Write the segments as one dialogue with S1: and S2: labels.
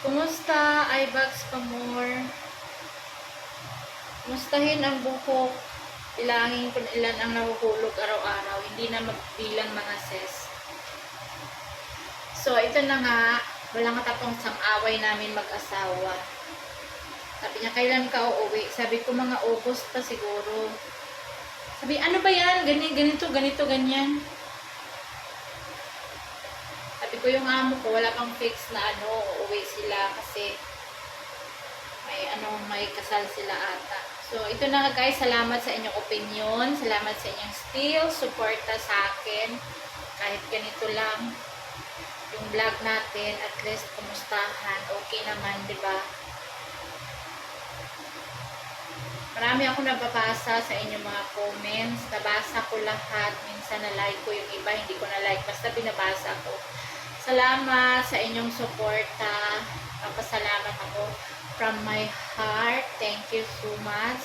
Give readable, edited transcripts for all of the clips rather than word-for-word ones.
S1: Kumusta, iBags pa more? Kumustahin ang buhok? Bilangin kung ilan ang nahuhulog araw-araw. Hindi na magbilang mga sis. So, ito na nga. Walang katapong sang away namin mag-asawa. Sabi niya, kailan ka uuwi? Sabi ko, mga August pa siguro. Sabi, ano ba yan? Ganito, ganyan. Sabi ko, yung amo ko, wala pang fix na uuwi sila kasi may kasal sila ata. So, ito na nga guys, salamat sa inyong opinion, salamat sa inyong still suporta sa akin. Kahit ganito lang yung vlog natin, at least kumustahan, okay naman, di ba? Marami ako nababasa sa inyong mga comments, nabasa ko lahat, minsan na-like ko yung iba, hindi ko na-like, basta binabasa ko. Salamat sa inyong suporta, papasalamat ako from my heart. Thank you so much.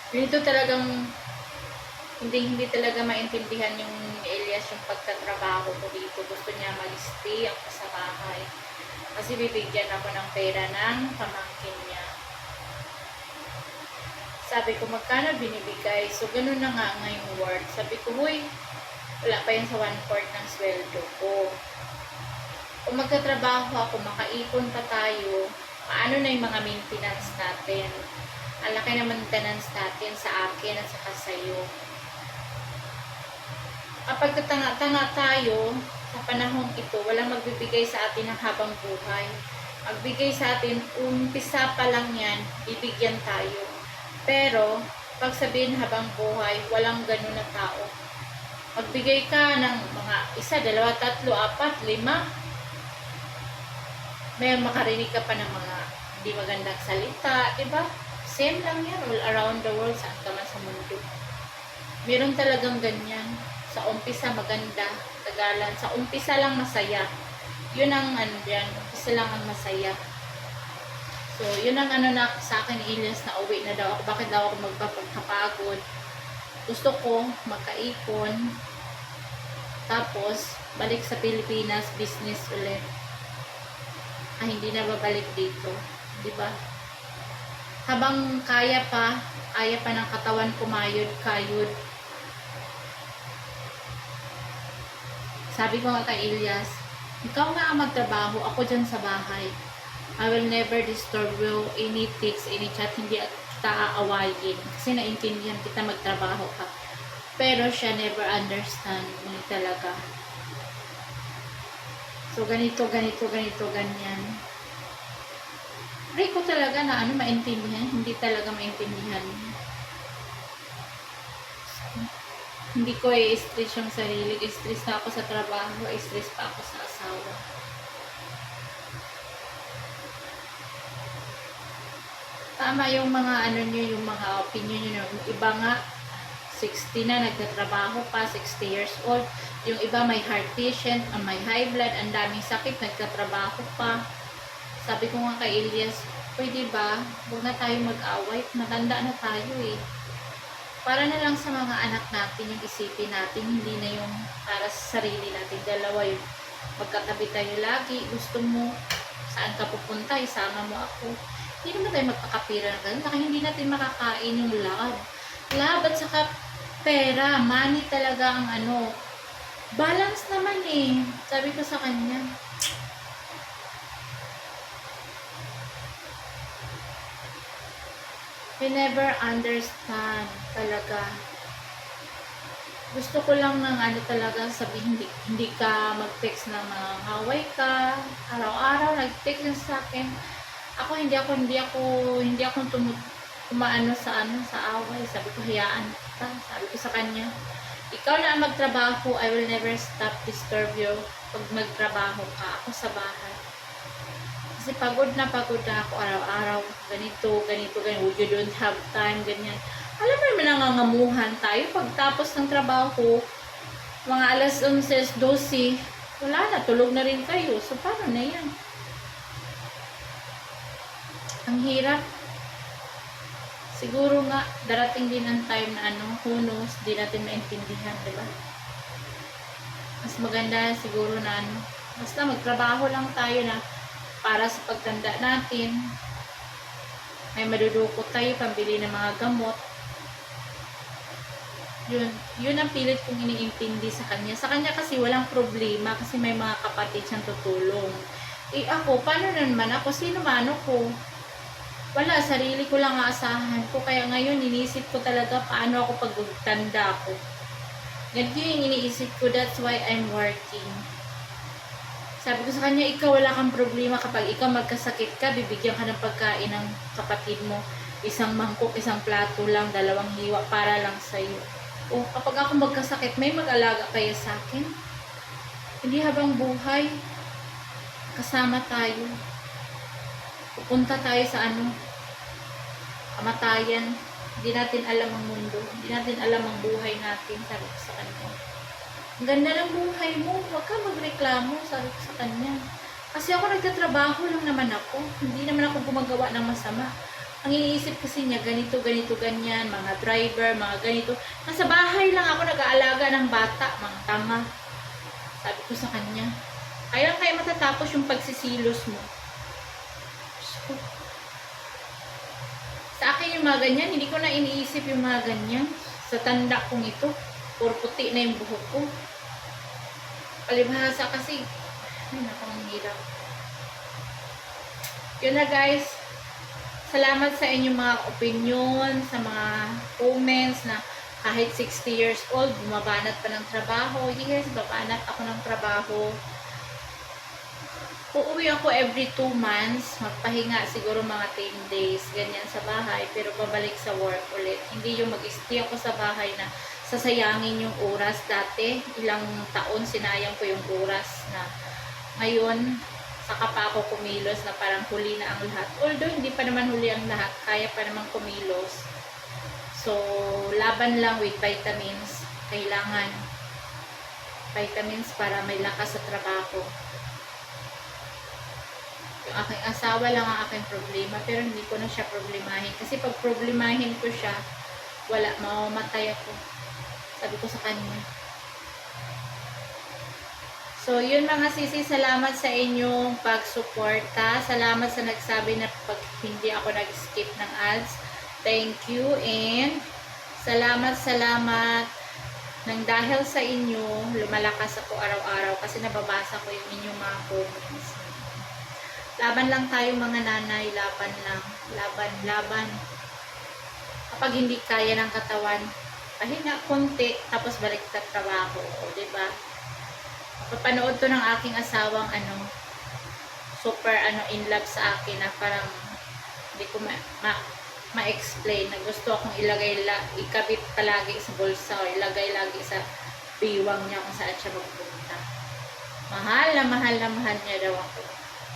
S1: Dito talagang hindi talaga maintindihan yung Elias yung pagtatrabaho ko dito. Gusto niya mag-stay ako sa bahay. Kasi bibigyan ako ng pera ng pamangkin niya. Sabi ko, magkano binibigay? So, ganun na nga ngayong work. Sabi ko, huy, wala pa yun sa 1/4 ng sweldo ko. Kung magtatrabaho ako, makaipon pa tayo, paano na yung mga maintenance natin? Ang laki ng maintenance natin sa akin at saka sa'yo. Kapag tanga-tanga tayo, sa panahong ito, walang magbibigay sa atin ng habang buhay. Magbigay sa atin, umpisa pa lang yan, bibigyan tayo. Pero, pag sabihin habang buhay, walang ganun na tao. Magbigay ka ng mga 1, 2, 3, 4, 5, may makarinig ka pa ng mga hindi magandang salita, diba? Same lang yan, all around the world, saan ka man sa mundo. Meron talagang ganyan. Sa umpisa maganda, tagalan. Sa umpisa lang masaya. Yun ang dyan, umpisa lang ang masaya. So, yun ang na sa akin, Elias, na uwi na daw ako. Bakit daw ako magpapagkapagod? Gusto ko makaipon. Tapos, balik sa Pilipinas, business ulit. Hindi na babalik dito, di ba? Habang kaya pa ng katawan kumayod-kayod. Sabi ko nga kay Elias, ikaw nga ang magtrabaho, ako dyan sa bahay. I will never disturb you, any text, any chat, hindi kita aawayin. Kasi naintindihan kita magtrabaho ka. Pero siya never understand mo talaga. So, ganito, ganyan. Pray ko talaga na maintindihan. Hindi talaga maintindihan. So, hindi ko i-stress yung sarili. I-stress na ako sa trabaho. I-stress pa ako sa asawa. Tama yung mga yung mga opinion nyo. Yung iba nga, 60 na, nagtatrabaho pa, 60 years old. Yung iba may heart patient, may high blood, ang daming sakit, nagtatrabaho pa. Sabi ko nga kay Elias, pwede ba, huwag na tayo mag-away, matanda na tayo eh. Para na lang sa mga anak natin, yung isipin natin, hindi na yung para sa sarili natin. Dalawa yung magkatabi tayo lagi, gusto mo, saan ka pupunta, isama mo ako. Hindi naman tayo magkakapira na ganun, kaya hindi natin makakain yung love. Love at saka pera, money talaga ang balance naman eh. Sabi ko sa kanya. We never understand talaga. Gusto ko lang ng talaga sabihin, hindi ka mag-text na mahaway ka. Araw-araw nag-text lang sa akin. Ako hindi ako tumaano sa away. Sabi ko, hayaan ka. Sabi ko sa kanya, ikaw na ang magtrabaho, I will never stop disturb you pag magtrabaho ka. Ako sa bahay. Kasi pagod na ako araw-araw. Ganito. You don't have time, ganyan. Alam mo naman nangangamuhan tayo. Pagtapos ng trabaho, mga alas 11, 12, wala na, tulog na rin kayo. So, paano na yan? Ang hirap. Siguro nga, darating din ang time na who knows, di natin maintindihan, diba? Mas maganda siguro na Basta magtrabaho lang tayo na para sa pagtanda natin. May madudukot tayo pambili ng mga gamot. Yun ang pilit kong iniintindi sa kanya. Sa kanya kasi walang problema kasi may mga kapatid siyang tutulong. Eh ako, paano naman ako? Sino man ako? Wala, sarili ko lang aasahan ko. Kaya ngayon, inisip ko talaga paano ako pagtanda ko. Ganito yung iniisip ko, that's why I'm working. Sabi ko sa kanya, ikaw wala kang problema kapag ikaw magkasakit ka, bibigyan ka ng pagkain ng kapatid mo. Isang mangkok, isang plato lang, 2 hiwa para lang sa'yo. O kapag ako magkasakit, may mag-alaga kaya sa akin? Hindi habang buhay, kasama tayo. Pupunta tayo sa kamatayan. Hindi natin alam ang mundo. Hindi natin alam ang buhay natin. Sabi ko sa kanya. Ang ganda ng buhay mo. Huwag ka magreklamo. Sabi ko sa kanya. Kasi ako nagtatrabaho lang naman ako. Hindi naman ako gumagawa ng masama. Ang iniisip kasi niya, ganito, ganyan, mga driver, mga ganito. Nasa bahay lang ako nag-aalaga ng bata, mga tanga. Sabi ko sa kanya, kailan kaya matatapos yung pagsisilos mo? So, sa akin yung mga ganyan, hindi ko na iniisip yung mga ganyan. Sa tanda kong ito, puro puti na yung buhok ko. Palibhasa kasi, ay nakangirap. Yun na guys. Salamat sa inyong mga opinion, sa mga comments na kahit 60 years old, bumabanat pa ng trabaho. Yes, babanat ako ng trabaho. Uuwi ako every 2 months. Magpahinga siguro mga 10 days, ganyan sa bahay. Pero babalik sa work ulit. Hindi yung mag-stay ako sa bahay na sasayangin yung oras. Dati, ilang taon sinayang ko yung oras na ngayon, saka pa ako kumilos na parang huli na ang lahat. Although hindi pa naman huli ang lahat, kaya pa naman kumilos. So, laban lang with vitamins. Kailangan vitamins para may lakas sa trabaho. Yung aking asawa lang ang aking problema, pero hindi ko na siya problemahin. Kasi pag problemahin ko siya, wala, mamamatay ako. Sabi ko sa kanya. So, yun mga sisi, salamat sa inyong pagsuporta. Salamat sa nagsabi na pag hindi ako nag-skip ng ads. Thank you. And salamat nang dahil sa inyo, lumalakas ako araw-araw kasi nababasa ko yung inyong mga comments. Laban lang tayo mga nanay, laban lang. Laban. Kapag hindi kaya ng katawan, pahinga konti, tapos balik sa trabaho. O, diba? Papanood to ng aking asawang super in love sa akin na parang hindi ko ma-explain na gusto akong ikabit palagi sa bulsa o ilagay lagi sa biwang niya kung saan siya magpunta. Mahal na mahal niya daw ako.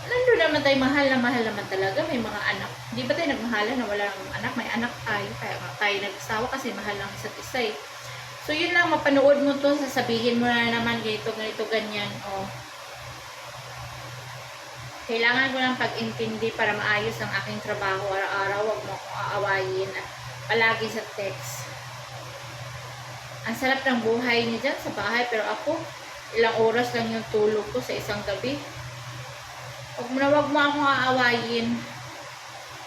S1: Nandun naman tayo, mahal naman talaga, may mga anak. Hindi ba tayo nagmahalan na wala ng anak? May anak tayo, kaya tayo nagsawa kasi mahal lang isa't isa eh. So, yun lang, mapanood mo to, sasabihin mo na naman ganito, ganyan, o. Kailangan ko ng pag-intindi para maayos ang aking trabaho araw-araw, wag mo akong aawayin, palagi sa text. Ang sarap ng buhay niyo dyan sa bahay, pero ako, ilang oras lang yung tulog ko sa isang gabi. Wag mo akong aawayin,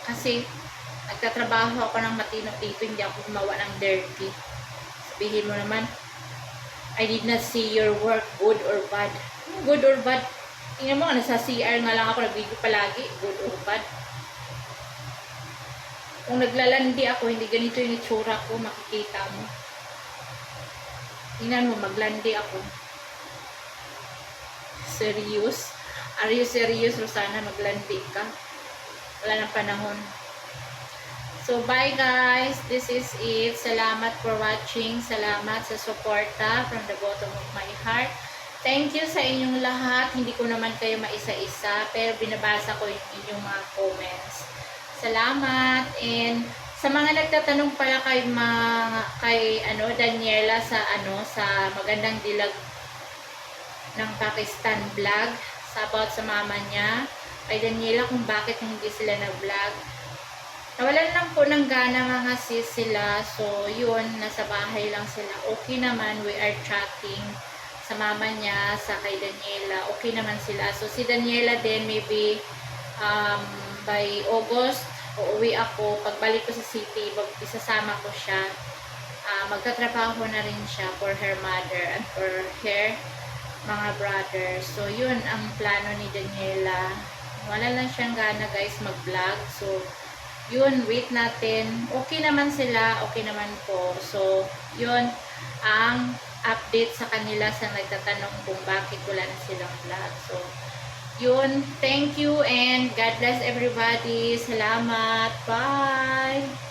S1: kasi nagtatrabaho ako ng matino dito, hindi ako gumawa ng dirty. Sabihin mo naman, I did not see your work, good or bad. Good or bad? Tingnan mo, nasa CR nga lang ako, nag-video palagi, good or bad. Kung naglalandi ako, hindi ganito yung itsura ko, makikita mo. Tingnan mo, maglandi ako. Serious? Are you serious, Rosana? Maglandi ka? Wala nang panahon. So, bye guys. This is it. Salamat for watching. Salamat sa suporta from the bottom of my heart. Thank you sa inyong lahat. Hindi ko naman kayo maisa-isa, pero binabasa ko yung inyong mga comments. Salamat. And sa mga nagtatanong pala kay Daniela sa Magandang Dilag ng Pakistan vlog, about sa mama niya, kay Daniela kung bakit hindi sila nag-vlog. Nawalan lang po ng gana mga sis sila. So, yun, nasa bahay lang sila. Okay naman, we are chatting. sa mama niya, sa kay Daniela, okay naman sila. So si Daniela din, maybe by August, uuwi ako. Pagbalik ko sa city, isasama ko siya. Magtatrabaho na rin siya for her mother and for her mga brothers. So yun ang plano ni Daniela. Wala lang siyang gana guys mag-vlog. So yun, wait natin. Okay naman sila, okay naman po. So yun ang update sa kanila sa nagtatanong kung bakit wala na silang vlog. So yun, thank you and God bless everybody. Salamat. Bye!